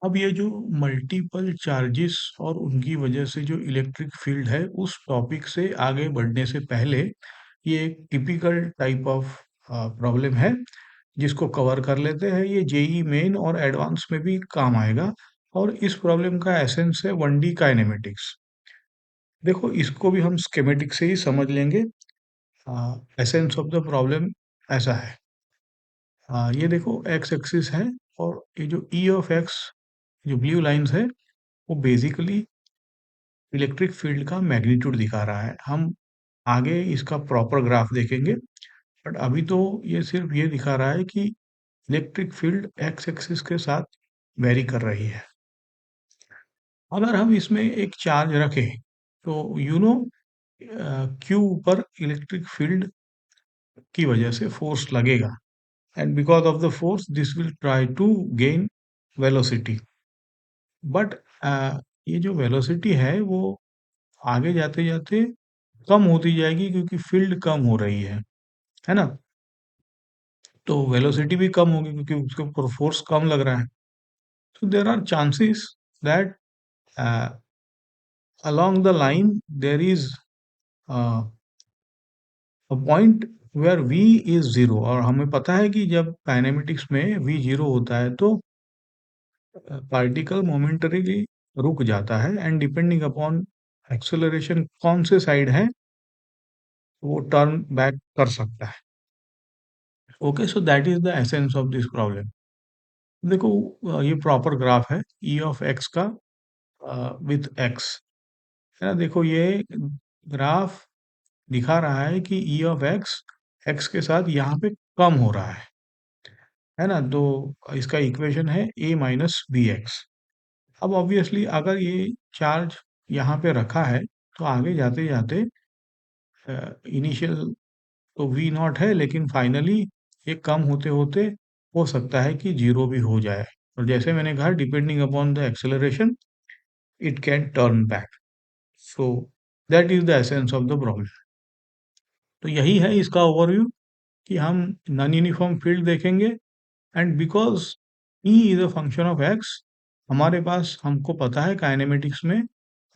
अब ये जो मल्टीपल चार्जेस और उनकी वजह से जो इलेक्ट्रिक फील्ड है, उस टॉपिक से आगे बढ़ने से पहले ये एक टिपिकल टाइप ऑफ प्रॉब्लम है जिसको कवर कर लेते हैं। ये जेई मेन और एडवांस में भी काम आएगा और इस प्रॉब्लम का एसेंस है 1D काइनेमेटिक्स। देखो, इसको भी हम स्कीमेटिक से ही समझ लेंगे। एसेंस ऑफ द प्रॉब्लम ऐसा है। ये देखो, एक्स एक्सिस है और ये जो ई ऑफ एक्स, जो ब्लू लाइंस है, वो बेसिकली इलेक्ट्रिक फील्ड का मैग्नीट्यूड दिखा रहा है। हम आगे इसका प्रॉपर ग्राफ देखेंगे, बट अभी तो ये सिर्फ ये दिखा रहा है कि इलेक्ट्रिक फील्ड एक्स एक्सिस के साथ वेरी कर रही है। अगर हम इसमें एक चार्ज रखें तो क्यू पर इलेक्ट्रिक फील्ड की वजह से फोर्स लगेगा, and because of the force this will try to gain velocity. But ये जो वेलोसिटी है वो आगे जाते जाते कम होती जाएगी क्योंकि फील्ड कम हो रही है ना? तो वेलोसिटी भी कम होगी क्योंकि उसके ऊपर फोर्स कम लग रहा है। So there are chances that along the line there is uh, a point where v is zero, और हमें पता है कि जब काइनेमेटिक्स में v जीरो होता है तो पार्टिकल मोमेंटरीली रुक जाता है, एंड डिपेंडिंग अपॉन एक्सेलरेशन कौन से साइड है वो टर्न बैक कर सकता है। Okay, so that is the essence of this problem. देखो, ये प्रॉपर ग्राफ है ई ऑफ एक्स का विथ एक्स, है ना? देखो, ये ग्राफ दिखा रहा है कि ई ऑफ एक्स एक्स के साथ यहाँ पे कम हो रहा है ना? तो इसका इक्वेशन है a माइनस बी एक्स। अब ऑब्वियसली अगर ये चार्ज यहाँ पे रखा है तो आगे जाते जाते इनिशियल तो वी नॉट है, लेकिन फाइनली ये कम होते होते हो सकता है कि जीरो भी हो जाए, और जैसे मैंने कहा, depending upon the acceleration it can turn back. So that is the essence of the problem. तो यही है इसका ओवरव्यू कि हम नॉन यूनिफॉर्म फील्ड देखेंगे, and because E is a function of x, हमारे पास, हमको पता है काइनेमेटिक्स में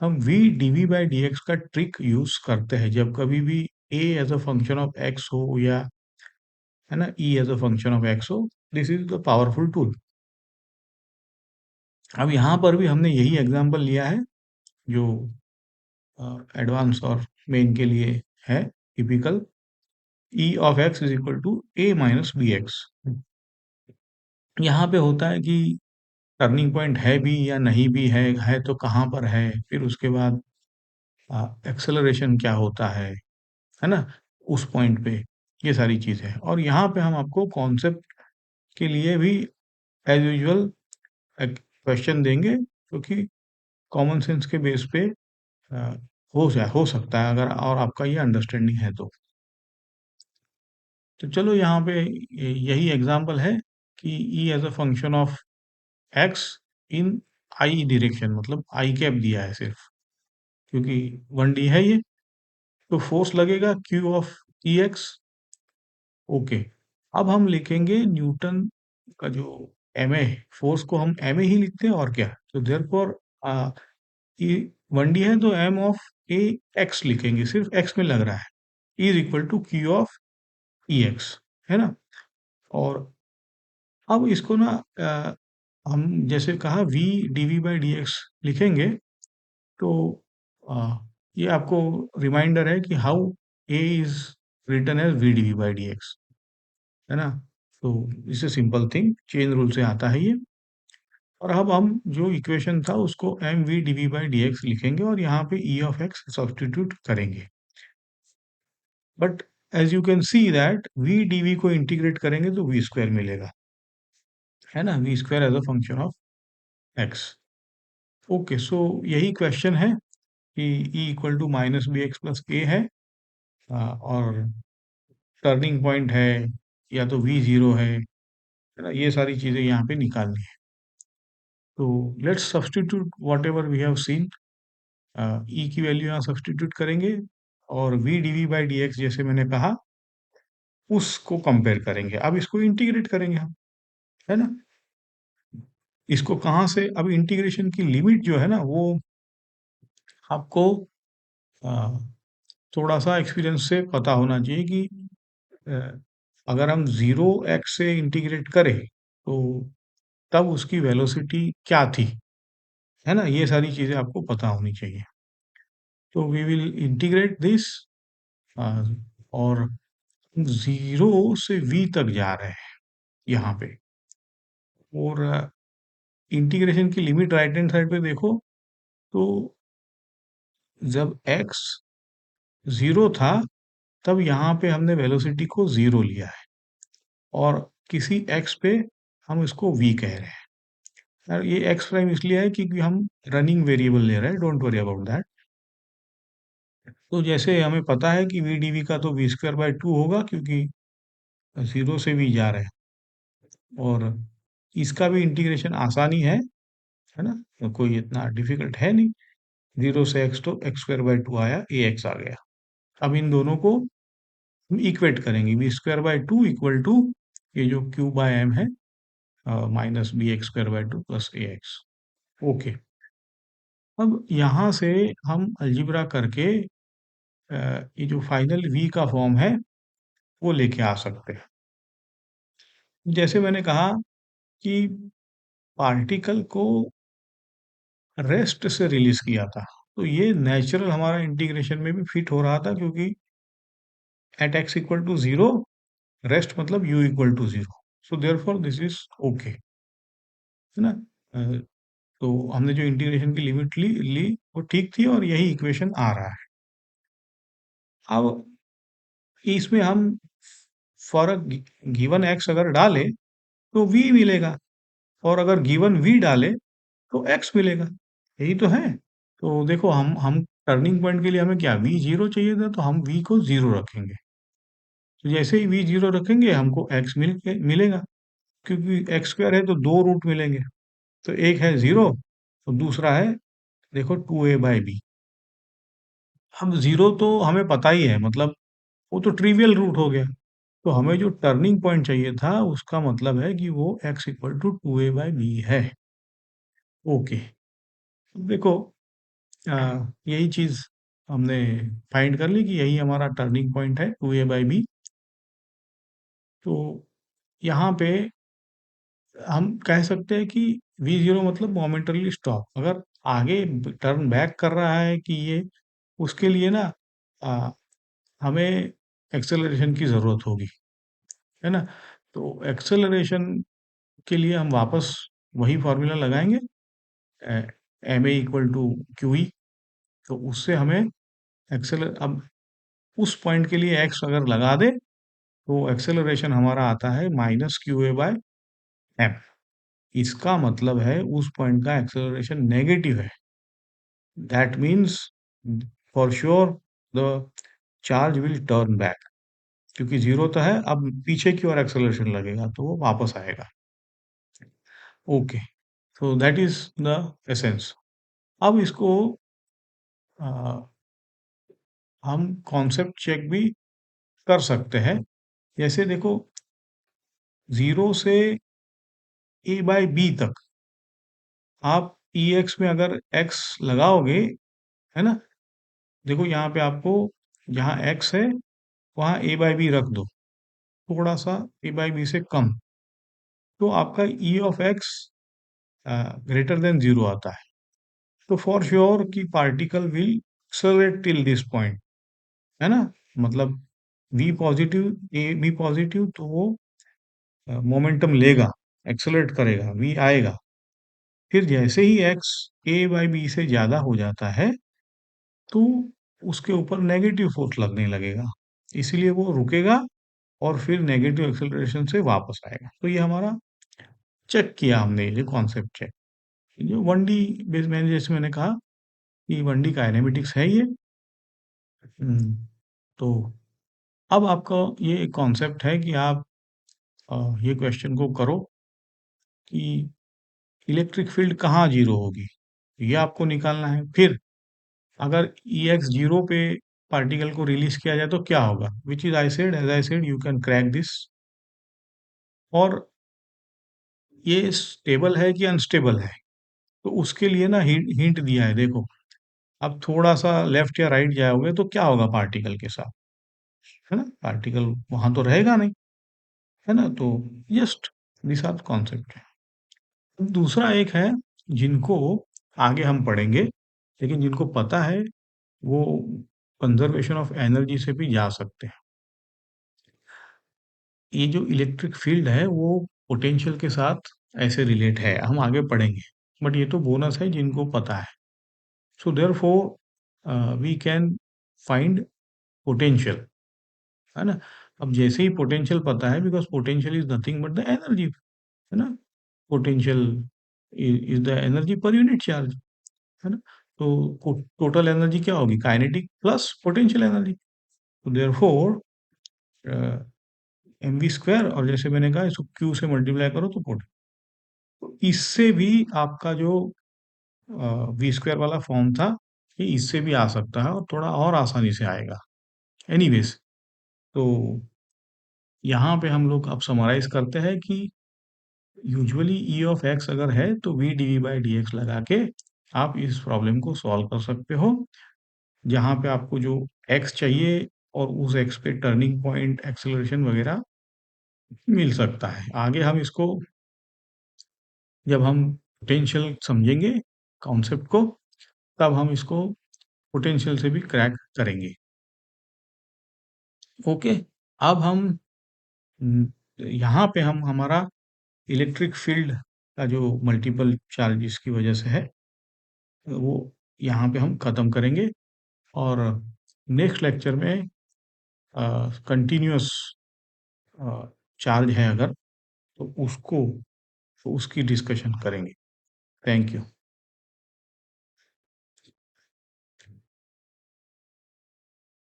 हम v dv by D X का ट्रिक यूज करते हैं जब कभी भी a as a function of x हो, या है ना, e as a function of x हो। This is the powerful tool. अब यहाँ पर भी हमने यही एग्जांपल लिया है जो एडवांस और मेन के लिए है, typical e of x is equal to a minus B X. यहाँ पे होता है कि टर्निंग पॉइंट है भी या नहीं भी है तो कहाँ पर है, फिर उसके बाद एक्सेलरेशन क्या होता है ना, उस पॉइंट पे, ये सारी चीज़ें। और यहाँ पे हम आपको कॉन्सेप्ट के लिए भी एज यूजुअल एक क्वेश्चन देंगे, क्योंकि कॉमन सेंस के बेस पे अ, हो सकता है अगर और आपका ये अंडरस्टैंडिंग है तो। तो चलो, यहाँ पे यही एग्जांपल है कि E as a function of X in I direction, मतलब आई कैप दिया है सिर्फ, क्योंकि 1D है ये, तो फोर्स लगेगा Q of E x. Okay, अब हम लिखेंगे न्यूटन का जो एम ए, फोर्स को हम एम ए ही लिखते हैं और क्या। तो देयरफॉर ये 1D है तो एम ऑफ ए एक्स लिखेंगे, सिर्फ एक्स में लग रहा है, is equal to Q of E X, है ना? और अब इसको ना हम जैसे कहा v dv by D x लिखेंगे, तो अ, ये आपको रिमाइंडर है कि how a is written as v dv by D X, है ना? तो इससे सिंपल थिंग, चेन रूल से आता है ये। और अब हम जो इक्वेशन था उसको M V D V by D x लिखेंगे और यहाँ पे ई ऑफ एक्स सब्सटीट्यूट करेंगे। But as you can see that V D V को इंटीग्रेट करेंगे तो वी स्क्वायर मिलेगा, है ना? V square as a function of X. Okay, so यही क्वेश्चन है कि E equal to minus B X plus A है, और टर्निंग पॉइंट है या तो वी जीरो है ना? ये सारी चीज़ें यहाँ पे निकालनी है। तो let's substitute whatever we have seen. E की वैल्यू यहाँ सब्सटीट्यूट करेंगे और V D V by D X, जैसे मैंने कहा, उसको कंपेयर करेंगे। अब इसको इंटीग्रेट करेंगे हम, है ना? इसको कहाँ से, अब इंटीग्रेशन की लिमिट जो है ना वो आपको अ, थोड़ा सा एक्सपीरियंस से पता होना चाहिए कि अ, अगर हम 0x से इंटीग्रेट करें तो तब उसकी वेलोसिटी क्या थी, है ना? ये सारी चीज़ें आपको पता होनी चाहिए। तो वी विल इंटीग्रेट दिस और 0 से v तक जा रहे हैं यहाँ पे, और इंटीग्रेशन की लिमिट राइट हैंड साइड पे देखो तो जब x 0 था तब यहाँ पे हमने वेलोसिटी को 0 लिया है और किसी x पे हम इसको v कह रहे हैं। और ये x प्राइम इसलिए है क्योंकि हम रनिंग वेरिएबल ले रहे हैं, डोंट वरी अबाउट दैट। तो जैसे हमें पता है कि v dv का तो v स्क्वायर बाय 2 होगा क्योंकि 0 से v जा रहे हैं, और इसका भी इंटीग्रेशन आसानी है ना? तो कोई इतना डिफिकल्ट है नहीं। 0 से x तो x स्क्वायर बाय 2 आया, ax आ गया। अब इन दोनों को हम इक्वेट करेंगे, V square by 2 equal to ये जो q बाय m है minus B X square by 2 plus A X. Okay, अब यहाँ से हम अलजिब्रा करके ये जो फाइनल v का फॉर्म है वो लेके आ सकते हैं। जैसे मैंने कहा कि पार्टिकल को रेस्ट से रिलीज किया था, तो ये नेचुरल हमारा इंटीग्रेशन में भी फिट हो रहा था क्योंकि at x equal to 0 rest मतलब u equal to 0, so therefore this is okay, है ना? अ, तो हमने जो इंटीग्रेशन की लिमिट ली वो ठीक थी और यही इक्वेशन आ रहा है। अब इसमें हम फॉर गिवन x अगर डाले तो v मिलेगा, और अगर गिवन v डाले तो x मिलेगा, यही तो है। तो देखो हम टर्निंग पॉइंट के लिए हमें क्या v 0 चाहिए था, तो हम v को 0 रखेंगे। तो जैसे ही v 0 रखेंगे हमको x मिलेगा, क्योंकि x स्क्वायर है तो दो रूट मिलेंगे। तो एक है 0 और दूसरा है देखो 2a/b। अब 0 तो हमें पता ही है, मतलब वो तो ट्रिवियल रूट हो गया। तो हमें जो टर्निंग पॉइंट चाहिए था उसका मतलब है कि वो x इक्वल टू 2a/b है। ओके, देखो यही चीज हमने फाइंड कर ली कि यही हमारा टर्निंग पॉइंट है 2a/b। तो यहाँ पे हम कह सकते हैं कि v0 मतलब मोमेंटरली स्टॉप। अगर आगे टर्न बैक कर रहा है कि ये, उसके लिए ना आ, हमें एक्सेलरेशन की ज़रूरत होगी, है ना? तो एक्सेलरेशन के लिए हम वापस वही फॉर्मूला लगाएंगे, M A equal to Q E. तो उससे हमें अब उस पॉइंट के लिए एक्स अगर लगा दे तो एक्सेलरेशन हमारा आता है minus Q A by M. इसका मतलब है उस पॉइंट का एक्सेलरेशन नेगेटिव है। That means for sure the charge will turn back, क्योंकि जीरो तो है, अब पीछे की ओर एक्सेलरेशन लगेगा तो वो वापस आएगा। Okay, so that is the essence. अब इसको अ, हम कॉन्सेप्ट चेक भी कर सकते हैं। जैसे देखो 0 से a/b तक आप EX में अगर x लगाओगे, है ना? देखो यहाँ पे आपको, जहाँ x है वहाँ a/b रख दो, थोड़ा सा a/b से कम, तो आपका E of x greater than 0 आता है। तो फॉर श्योर कि particle will accelerate till this point, है ना? मतलब v positive, A B positive, तो वो मोमेंटम लेगा, एक्सेलरेट करेगा, v आएगा। फिर जैसे ही x a/b से ज्यादा हो जाता है तो उसके ऊपर नेगेटिव फोर्स लगने लगेगा, इसीलिए वो रुकेगा और फिर नेगेटिव एक्सेलरेशन से वापस आएगा। तो ये हमारा चेक किया हमने, ये कॉन्सेप्ट चेक। जो 1D बेस मैंने, जैसे मैंने कहा कि 1D काइनेमेटिक्स है ये। तो अब आपका ये कॉन्सेप्ट है कि आप ये क्वेश्चन को करो कि इलेक्ट्रिक फील्ड कहाँ जीरो होगी, ये आपको निकालना है। फिर अगर EX 0 पे पार्टिकल को रिलीज किया जाए तो क्या होगा, which is I said, as I said you can crack this. और ये स्टेबल है कि अनस्टेबल है, तो उसके लिए ना हिंट दिया है, देखो। अब थोड़ा सा लेफ्ट या राइट जाओगे तो क्या होगा पार्टिकल के साथ, है ना? पार्टिकल वहां तो रहेगा नहीं, है ना? तो जस्ट दिस आर कॉन्सेप्ट है। दूसरा एक है, जिनको आगे हम पढ़ेंगे, लेकिन जिनको पता है वो कंजर्वेशन ऑफ एनर्जी से भी जा सकते हैं। ये जो इलेक्ट्रिक फील्ड है वो पोटेंशियल के साथ ऐसे रिलेट है, हम आगे पढ़ेंगे, बट ये तो बोनस है जिनको पता है। So therefore we can find potential, है ना? अब जैसे ही पोटेंशियल पता है, because potential is nothing but the energy, है ना? Potential is the energy per unit charge, है ना? तो टोटल एनर्जी क्या होगी? Kinetic plus potential energy. तो देयरफॉर एम वी स्क्वायर, और जैसे मैंने कहा इसको क्यू से मल्टीप्लाई करो तो पोटेंशियल। तो इससे भी आपका जो वी स्क्वायर वाला फॉर्म था, ये इससे भी आ सकता है और थोड़ा और आसानी से आएगा। एनीवेज, तो यहाँ पे हम लोग अब समराइज करते हैं कि यूजुअली ई ऑफ एक्स अगर है तो V D V by D X लगा के आप इस प्रॉब्लम को सॉल्व कर सकते हो, जहाँ पे आपको जो एक्स चाहिए और उस एक्स पे टर्निंग पॉइंट, एक्सेलरेशन वगैरह मिल सकता है। आगे हम इसको, जब हम पोटेंशियल समझेंगे कॉन्सेप्ट को, तब हम इसको पोटेंशियल से भी क्रैक करेंगे। ओके, अब हम यहाँ पे हम हमारा इलेक्ट्रिक फील्ड का जो मल्टीपल चार्जेस की वजह से है, वो यहाँ पे हम ख़त्म करेंगे, और नेक्स्ट लेक्चर में कंटिन्यूअस चार्ज है अगर, तो उसको, तो उसकी डिस्कशन करेंगे। Thank you.